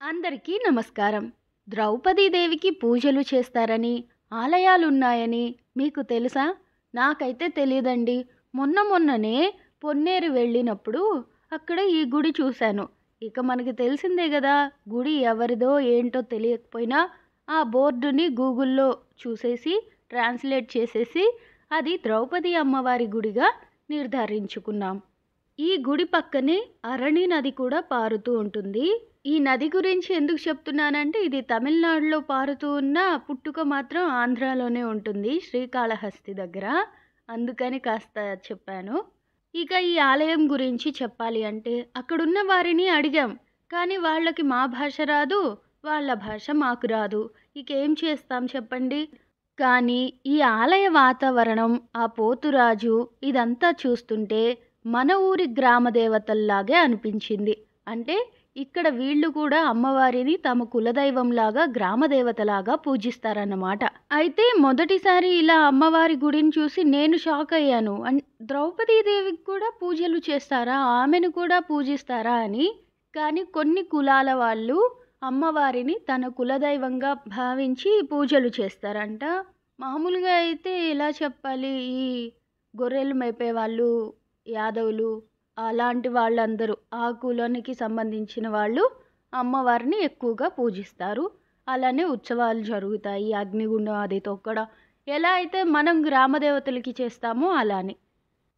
అందరికీ నమస్కారం. ద్రౌపదీదేవికి పూజలు చేస్తారని, ఆలయాలున్నాయని మీకు తెలుసా? నాకైతే తెలీదండి. మొన్ననే పొన్నేరు వెళ్ళినప్పుడు అక్కడ ఈ గుడి చూశాను. ఇక మనకి తెలిసిందే గదా! గుడి ఎవరిదో ఏంటో తెలియకపోయినా ఆ బోర్డుని గూగుల్‌లో చూసేసి, ట్రాన్స్‌లేట్ చేసేసి అది ద్రౌపది అమ్మవారి గుడిగా నిర్ధారించుకున్నాం. ఈ గుడి పక్కనే అరణి నది కూడా పారుతూ ఉంటుంది. ఈ నది గురించి ఎందుకు చెప్తున్నానంటే ఇది తమిళనాడులో పారుతూ ఉన్న పుట్టుక మాత్రం ఆంధ్రాలోనే ఉంటుంది శ్రీకాళహస్తి దగ్గర. అందుకని కాస్త చెప్పాను. ఇక ఈ ఆలయం గురించి చెప్పాలి అంటే అక్కడున్న వారిని అడిగాం. కానీ వాళ్ళకి మా భాష రాదు, వాళ్ళ భాష మాకు రాదు. ఇక ఏం చేస్తాం చెప్పండి? కానీ ఈ ఆలయ వాతావరణం, ఆ పోతురాజు ఇదంతా చూస్తుంటే మన ఊరి గ్రామ దేవతల్లాగే అనిపించింది. అంటే ఇక్కడ వీళ్ళు కూడా అమ్మవారిని తమ కులదైవంలాగా, గ్రామ దేవతలాగా పూజిస్తారన్నమాట. అయితే మొదటిసారి ఇలా అమ్మవారి గుడిని చూసి నేను షాక్ అయ్యాను. ద్రౌపదీదేవికి కూడా పూజలు చేస్తారా? ఆమెను కూడా పూజిస్తారా అని. కానీ కొన్ని కులాల వాళ్ళు అమ్మవారిని తన కులదైవంగా భావించి పూజలు చేస్తారంట. మామూలుగా అయితే ఎలా చెప్పాలి, ఈ గొర్రెలు మేపేవాళ్ళు, యాదవులు అలాంటి వాళ్ళందరూ ఆ కులానికి సంబంధించిన వాళ్ళు అమ్మవారిని ఎక్కువగా పూజిస్తారు. అలానే ఉత్సవాలు జరుగుతాయి. అగ్నిగుండం అది తొక్కడం ఎలా అయితే మనం గ్రామ దేవతలకి చేస్తామో అలానే.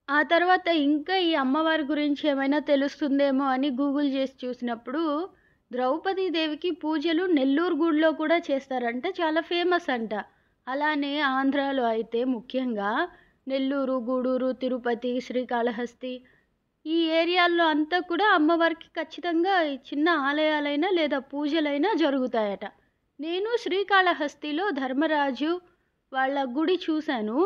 ఆ తర్వాత ఇంకా ఈ అమ్మవారి గురించి ఏమైనా తెలుస్తుందేమో అని గూగుల్ చేసి చూసినప్పుడు ద్రౌపదీదేవికి పూజలు నెల్లూరు గుడిలో కూడా చేస్తారంట. చాలా ఫేమస్ అంట. అలానే ఆంధ్రాలో అయితే ముఖ్యంగా నెల్లూరు, గూడూరు, తిరుపతి, శ్రీకాళహస్తి ఈ ఏరియాల్లో అంతా కూడా అమ్మవారికి ఖచ్చితంగా ఈ చిన్న ఆలయాలైనా లేదా పూజలైనా జరుగుతాయట. నేను శ్రీకాళహస్తిలో ధర్మరాజు వాళ్ళ గుడి చూశాను.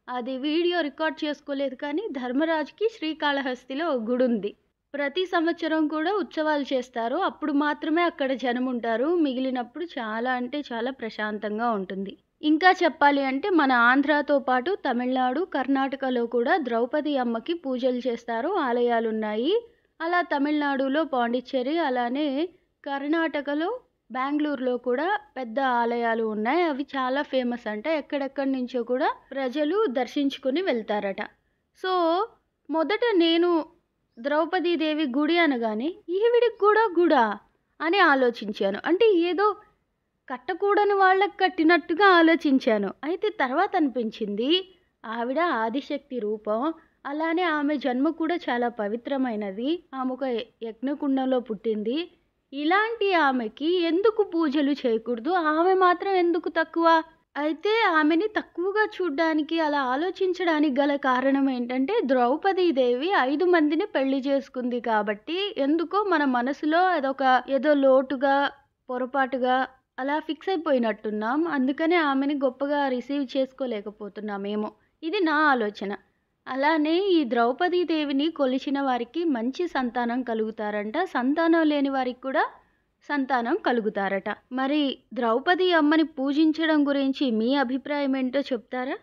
అది వీడియో రికార్డ్ చేసుకోలేదు కానీ ధర్మరాజుకి శ్రీకాళహస్తిలో ఒక గుడి ఉంది. ప్రతి సంవత్సరం కూడా ఉత్సవాలు చేస్తారు. అప్పుడు మాత్రమే అక్కడ జనం ఉంటారు. మిగిలినప్పుడు చాలా అంటే చాలా ప్రశాంతంగా ఉంటుంది. ఇంకా చెప్పాలి అంటే మన ఆంధ్రాతో పాటు తమిళనాడు, కర్ణాటకలో కూడా ద్రౌపది అమ్మకి పూజలు చేస్తారు. ఆలయాలున్నాయి. అలా తమిళనాడులో పాండిచ్చేరి, అలానే కర్ణాటకలో బెంగుళూరులో కూడా పెద్ద ఆలయాలు ఉన్నాయి. అవి చాలా ఫేమస్ అంట. ఎక్కడెక్కడి నుంచో కూడా ప్రజలు దర్శించుకుని వెళ్తారట. సో మొదట నేను ద్రౌపదీదేవి గుడి అనగానే ఈవిడికి కూడా గుడా అని ఆలోచించాను. అంటే ఏదో కట్టకూడని వాళ్ళకి కట్టినట్టుగా ఆలోచించాను. అయితే తర్వాత అనిపించింది ఆవిడ ఆదిశక్తి రూపం. అలానే ఆమె జన్మ కూడా చాలా పవిత్రమైనది. ఆమె ఒక యజ్ఞకుండంలో పుట్టింది. ఇలాంటి ఆమెకి ఎందుకు పూజలు చేయకూడదు? ఆమె మాత్రం ఎందుకు తక్కువ? అయితే ఆమెని తక్కువగా చూడ్డానికి అలా ఆలోచించడానికి గల కారణం ఏంటంటే ద్రౌపదీదేవి 5 మందిని పెళ్లి చేసుకుంది కాబట్టి ఎందుకో మన మనసులో అదొక ఏదో లోటుగా, పొరపాటుగా అలా ఫిక్స్ అయిపోయినట్టున్నాం. అందుకనే ఆమెని గొప్పగా రిసీవ్ చేసుకోలేకపోతున్నామేమో. ఇది నా ఆలోచన. అలానే ఈ ద్రౌపదీదేవిని కొలిచిన వారికి మంచి సంతానం కలుగుతారంట. సంతానం లేని వారికి కూడా సంతానం కలుగుతారట. మరి ద్రౌపది అమ్మని పూజించడం గురించి మీ అభిప్రాయం ఏంటో చెప్తారా?